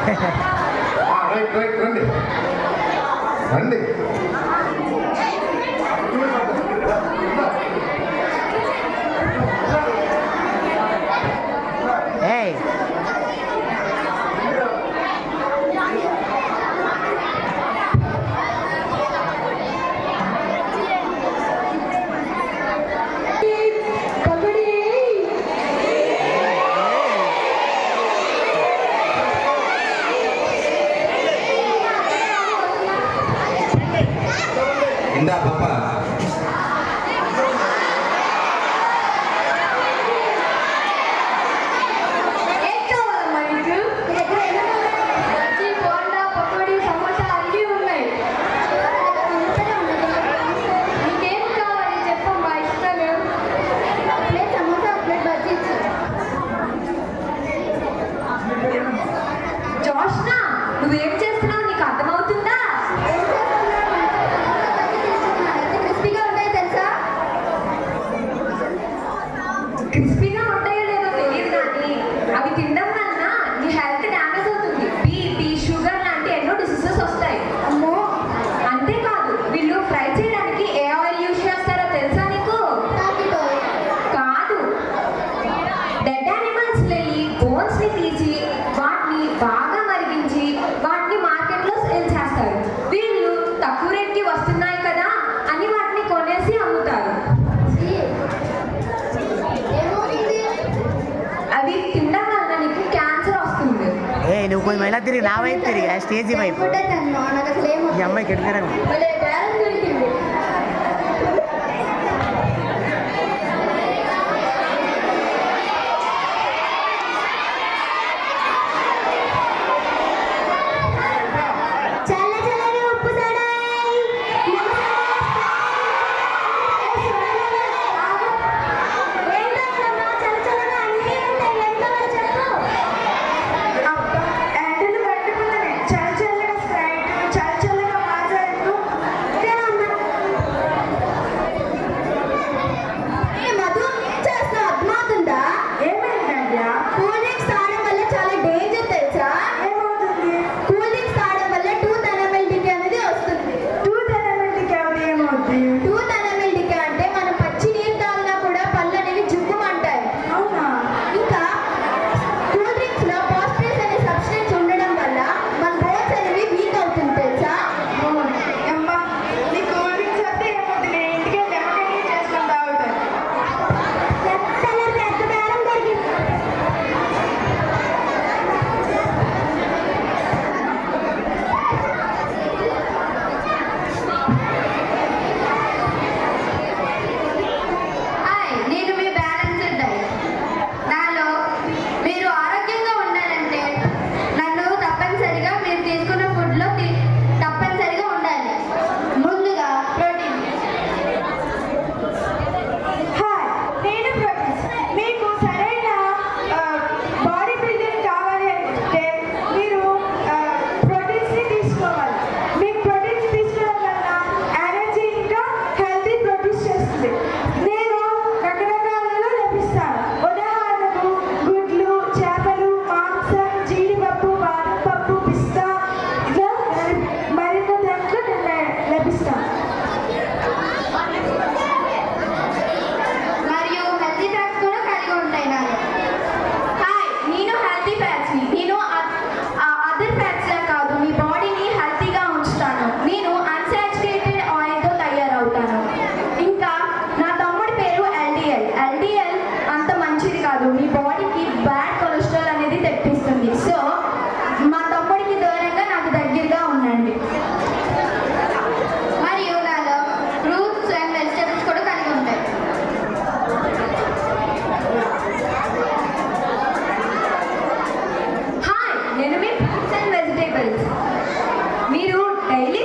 Right right రండి రండి. ఇందా పాప నువ్వేం చేస్తున్నావు? నీకు అర్థమవుతుందా? క్రిస్పీగా ఉంటాయో లేదో తెలియదు, కానీ అవి తినడం వలన నీ హెల్త్ డ్యామేజ్ అవుతుంది. బీపీ, షుగర్ లాంటి ఎన్నో డిసీజెస్ వస్తాయి. అమ్మో, అంతేకాదు వీళ్ళు ఫ్రై చేయడానికి ఏ ఆయిల్ యూజ్ చేస్తారో తెలుసా నీకు? కాదు, డెడ్ యానిమల్స్ వెళ్ళి బోన్స్ ని తీసి వాటిని బాగా మరిగించి వాటిని మార్కెట్లో సేల్ చేస్తారు. వీళ్ళు తక్కువ రేట్కి వస్తున్నాయి కదా అని వాటిని కొనేసి అమ్ముతారు. అవి తినడం వల్ల నీకు క్యాన్సర్ వస్తుంది. నువ్వు కొంచెం ఎలా తిరిగి నా వైపు తిరిగి స్టేజీ వైపు ఈ అమ్మాయికి ఎడుతున్నా మీరు డైలీ